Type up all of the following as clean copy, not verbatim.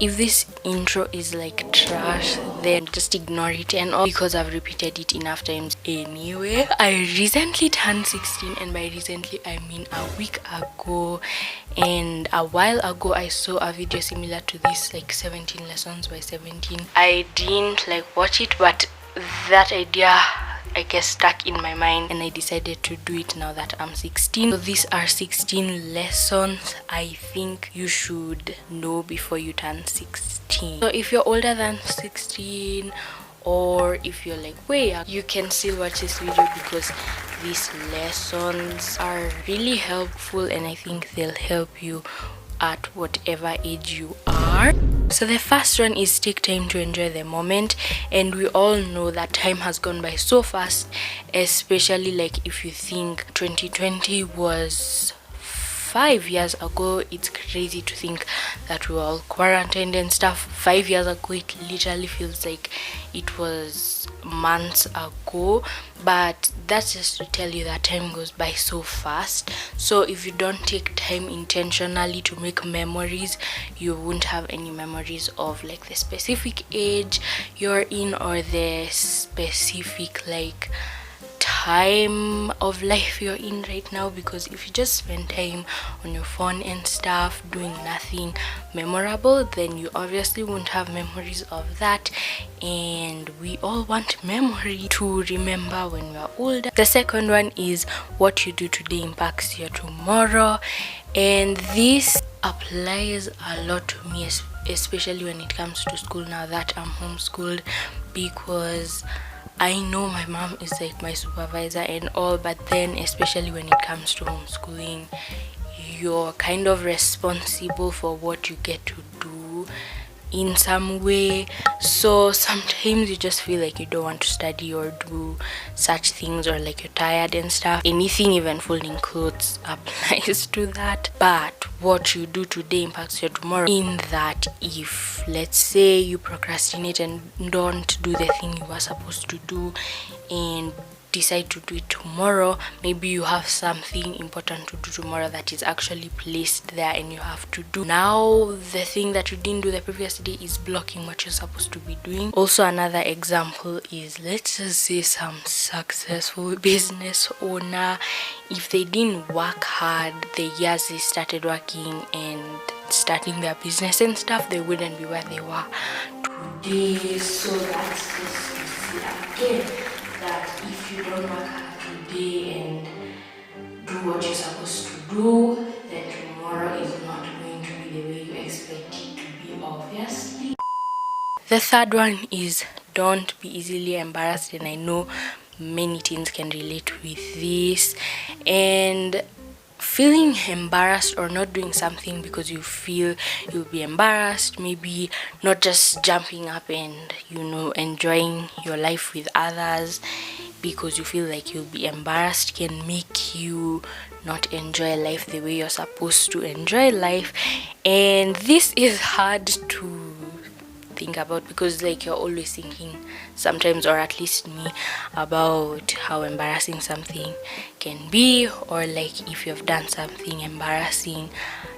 If this intro is like trash, then just ignore it, and all because I've repeated it enough times anyway. I recently turned 16, and by recently I mean a week ago. And a while ago I saw a video similar to this, like 17 lessons by 17. I didn't like watch it, but that idea I guess stuck in my mind, and I decided to do it now that I'm 16. So these are 16 lessons I think you should know before you turn 16. So if you're older than 16, or if you're like way up, you can still watch this video because these lessons are really helpful, and I think they'll help you at whatever age you are. So the first one is take time to enjoy the moment, and we all know that time has gone by so fast, especially like if you think 2020 was 5 years ago. It's crazy to think that we were all quarantined and stuff 5 years ago. It literally feels like it was months ago, but that's just to tell you that time goes by so fast. So if you don't take time intentionally to make memories, you won't have any memories of like the specific age you're in, or the specific like time of life you're in right now. Because if you just spend time on your phone and stuff doing nothing memorable, then you obviously won't have memories of that, and we all want memory to remember when we're older. The second one is what you do today impacts your tomorrow, and this applies a lot to me, especially when it comes to school now that I'm homeschooled, because I know my mom is like my supervisor and all, but then especially when it comes to homeschooling, you're kind of responsible for what you get to do in some way. So sometimes you just feel like you don't want to study or do such things, or like you're tired and stuff. Anything, even folding clothes, applies to that. But what you do today impacts your tomorrow, in that if let's say you procrastinate and don't do the thing you were supposed to do and decide to do it tomorrow, maybe you have something important to do tomorrow that is actually placed there and you have to do. Now the thing that you didn't do the previous day is blocking what you're supposed to be doing. Also, another example is, let's just say some successful business owner, if they didn't work hard the years they started working and starting their business and stuff, they wouldn't be where they were today. So that's just to see again that if you don't work hard today and do what you're supposed to do, then tomorrow is not going to be the way you expect it to be, obviously. The third one is don't be easily embarrassed, and I know many teens can relate with this. And feeling embarrassed or not doing something because you feel you'll be embarrassed, maybe not just jumping up and enjoying your life with others because you feel like you'll be embarrassed, can make you not enjoy life the way you're supposed to enjoy life. And this is hard to think about because like you're always thinking sometimes, or at least me, about how embarrassing something can be, or like if you've done something embarrassing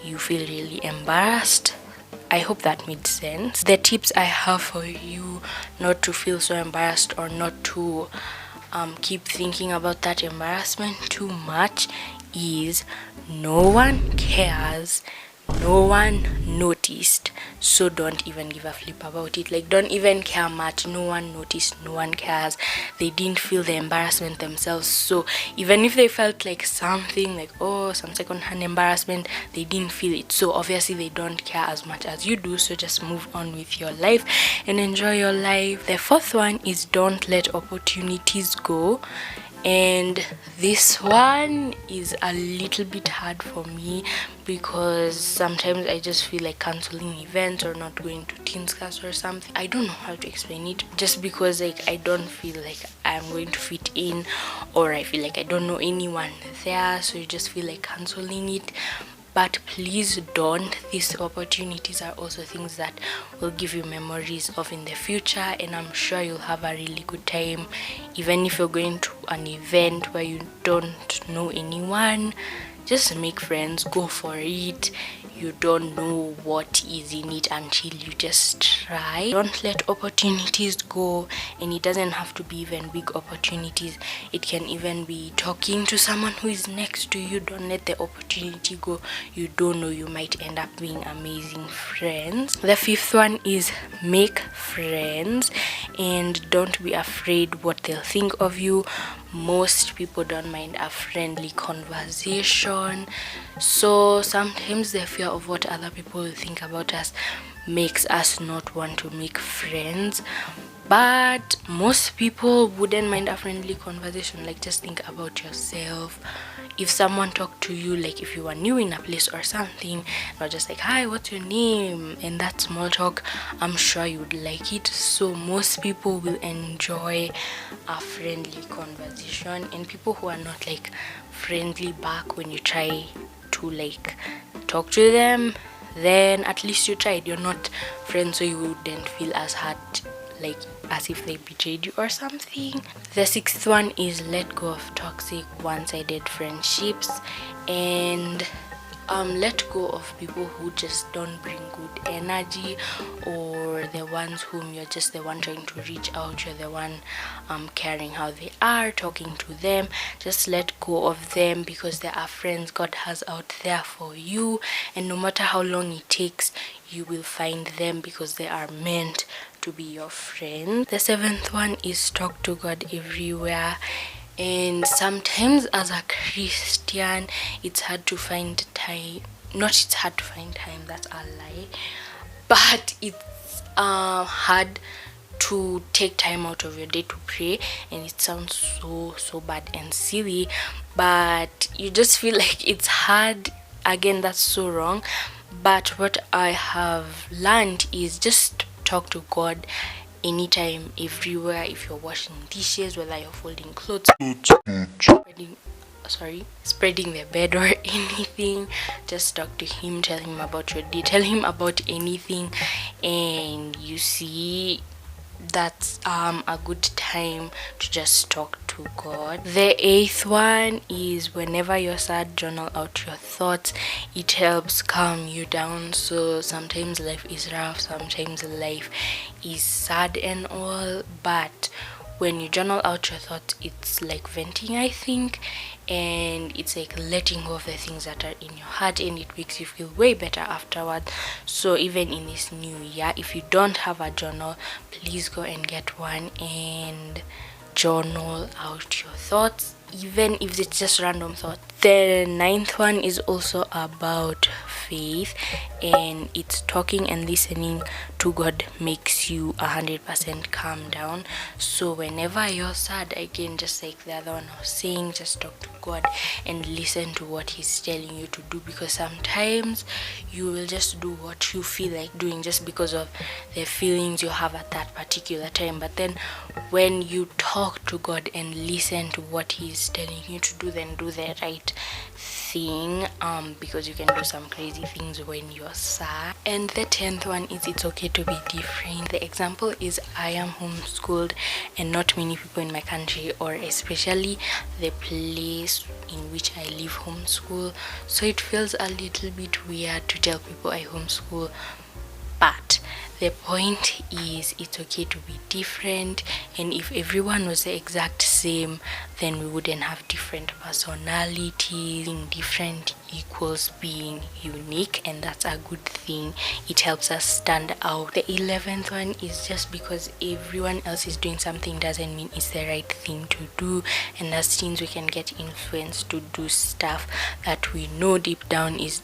you feel really embarrassed. I hope that made sense. The tips I have for you not to feel so embarrassed, or not to keep thinking about that embarrassment too much, is no one cares, no one noticed, so don't even give a flip about it. Like, don't even care much. No one noticed, no one cares. They didn't feel the embarrassment themselves, so even if they felt like something, like some second-hand embarrassment, they didn't feel it, so obviously they don't care as much as you do. So just move on with your life and enjoy your life. The fourth one is don't let opportunities go. And this one is a little bit hard for me because sometimes I just feel like canceling events or not going to teens class or something. I don't know how to explain it, just because like I don't feel like I'm going to fit in, or I feel like I don't know anyone there, so you just feel like canceling it. But please don't. These opportunities are also things that will give you memories of in the future, and I'm sure you'll have a really good time. Even if you're going to an event where you don't know anyone, just make friends, go for it. you don't know what is in it until you just try. Don't let opportunities go, and it doesn't have to be even big opportunities. It can even be talking to someone who is next to you. Don't let the opportunity go. You don't know, you might end up being amazing friends. The fifth one is make friends, and don't be afraid what they'll think of you. Most people don't mind a friendly conversation, so sometimes the fear of what other people will think about us makes us not want to make friends. But most people wouldn't mind a friendly conversation. Like, just think about yourself. If someone talked to you, like if you are new in a place or something, or just like, hi, what's your name, and that small talk, I'm sure you would like it. So most people will enjoy a friendly conversation, and people who are not like friendly back when you try to like talk to them, then at least you tried. You're not friends, so you wouldn't feel as hurt, like as if they betrayed you or something. The sixth one is let go of toxic one-sided friendships, and let go of people who just don't bring good energy, or the ones whom you're just the one trying to reach out, you're the one caring how they are, talking to them. Just let go of them, because there are friends God has out there for you, and no matter how long it takes, you will find them, because they are meant to be your friend. The seventh one is talk to God everywhere. And sometimes as a Christian, it's hard to find time. Not it's hard to find time, that's a lie. But it's hard to take time out of your day to pray, and it sounds so bad and silly, but you just feel like it's hard. Again, that's so wrong. But what I have learned is just talk to God anytime, everywhere. If you're washing dishes, whether you're folding clothes, spreading the bed or anything, just talk to him. Tell him about your day, tell him about anything, and you see, that's a good time to just talk to God. The eighth one is whenever you're sad, journal out your thoughts. It helps calm you down. So sometimes life is rough, sometimes life is sad and all, but when you journal out your thoughts, it's like venting, I think, and it's like letting go of the things that are in your heart, and it makes you feel way better afterwards. So even in this new year, if you don't have a journal, please go and get one and journal out your thoughts, even if it's just random thoughts. The ninth one is also about faith, and it's talking and listening to God makes you 100% calm down. So whenever you're sad, again, just like the other one I was saying, just talk to God and listen to what he's telling you to do, because sometimes you will just do what you feel like doing just because of the feelings you have at that particular time. But then when you talk to God and listen to what he's telling you to do, then do the right thing, because you can do some crazy things when you're sad. And the 10th one is it's okay to be different. The example is I am homeschooled, and not many people in my country, or especially the place in which I live, homeschool. So it feels a little bit weird to tell people I homeschool, but the point is it's okay to be different, and if everyone was the exact same, then we wouldn't have different personalities. Being different equals being unique, and that's a good thing. It helps us stand out. The 11th one is just because everyone else is doing something doesn't mean it's the right thing to do, and as teens we can get influenced to do stuff that we know deep down is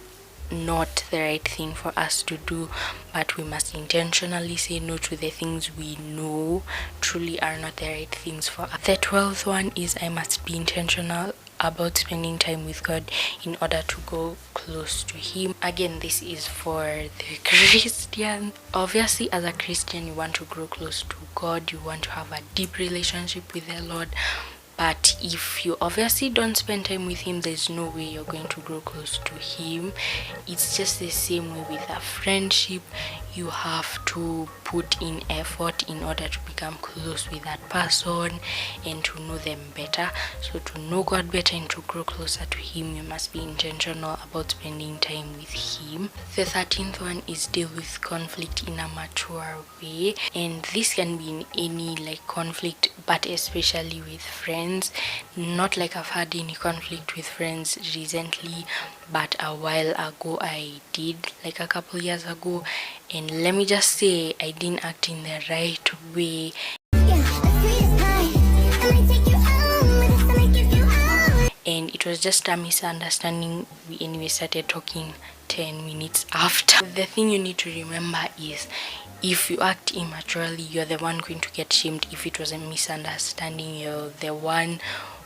not the right thing for us to do, but we must intentionally say no to the things we know truly are not the right things for us. The 12th one is I must be intentional about spending time with God in order to go close to him. Again, this is for the Christian. Obviously, as a Christian, you want to grow close to God, you want to have a deep relationship with the Lord. But if you obviously don't spend time with him, there's no way you're going to grow close to him. It's just the same way with a friendship. you have to put in effort in order to become close with that person and to know them better. So to know God better and to grow closer to him, you must be intentional about spending time with him. The 13th one is deal with conflict in a mature way, and this can be in any like conflict, but especially with friends. Not like I've had any conflict with friends recently, but a while ago I did, like a couple years ago, and let me just say I didn't act in the right way. And it was just a misunderstanding. We anyway started talking 10 minutes after. The thing you need to remember is, if you act immaturely, you're the one going to get shamed. If it was a misunderstanding, you're the one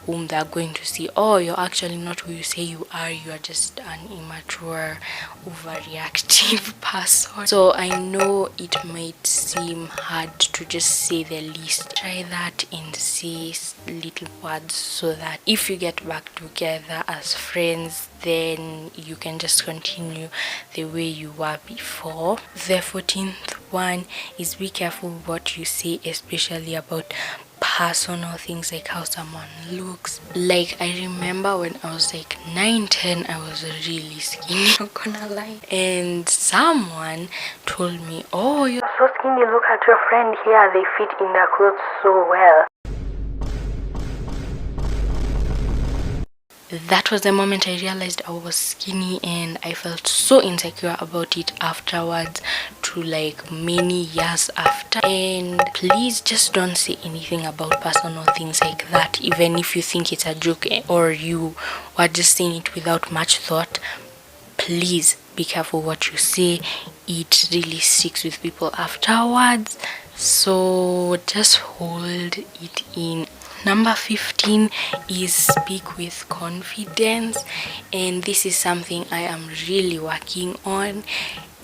whom they're going to see, oh, you're actually not who you say you are just an immature, overreactive person. So I know it might seem hard to just say the least. Try that and say little words so that if you get back together as friends, then you can just continue the way you were before. The 14th one is be careful what you say, especially about personal things like how someone looks. Like I remember when I was like 9-10, I was really skinny, not gonna lie, and someone told me, oh, you're so skinny, look at your friend here, they fit in their clothes so well. That was the moment I realized I was skinny, and I felt so insecure about it afterwards, to like many years after. And please just don't say anything about personal things like that, even if you think it's a joke or you were just saying it without much thought. Please be careful what you say. It really sticks with people afterwards, so just hold it in. Number 15 is speak with confidence, and this is something I am really working on.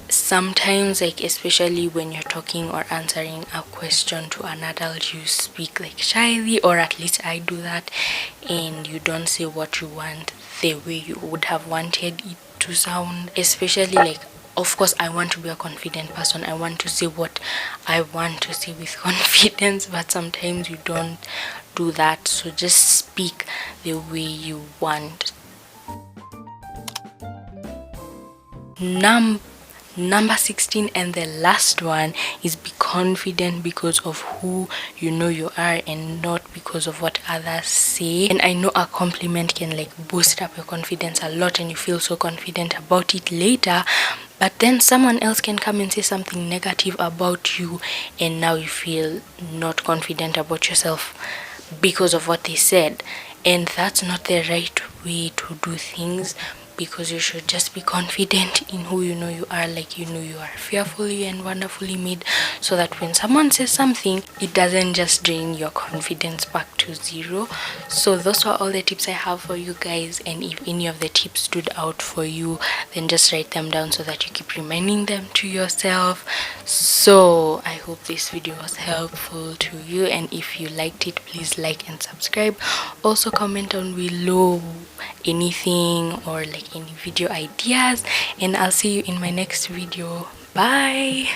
Sometimes, like especially when you're talking or answering a question to an adult, you speak like shyly, or at least I do that, and you don't say what you want the way you would have wanted it to sound. Especially like, of course, I want to be a confident person. I want to say what I want to say with confidence, but sometimes you don't do that. So just speak the way you want. Number 16 and the last one is be confident because of who you know you are and not because of what others say. And I know a compliment can like boost up your confidence a lot and you feel so confident about it later, but then someone else can come and say something negative about you and now you feel not confident about yourself because of what they said. And that's not the right way to do things, because you should just be confident in who you know you are. Like, you know you are fearfully and wonderfully made, so that when someone says something, it doesn't just drain your confidence back to zero. So those were all the tips I have for you guys, and if any of the tips stood out for you, then just write them down so that you keep reminding them to yourself. So I hope this video was helpful to you, and if you liked it, please like and subscribe. Also comment down below anything or like any video ideas, and I'll see you in my next video. Bye.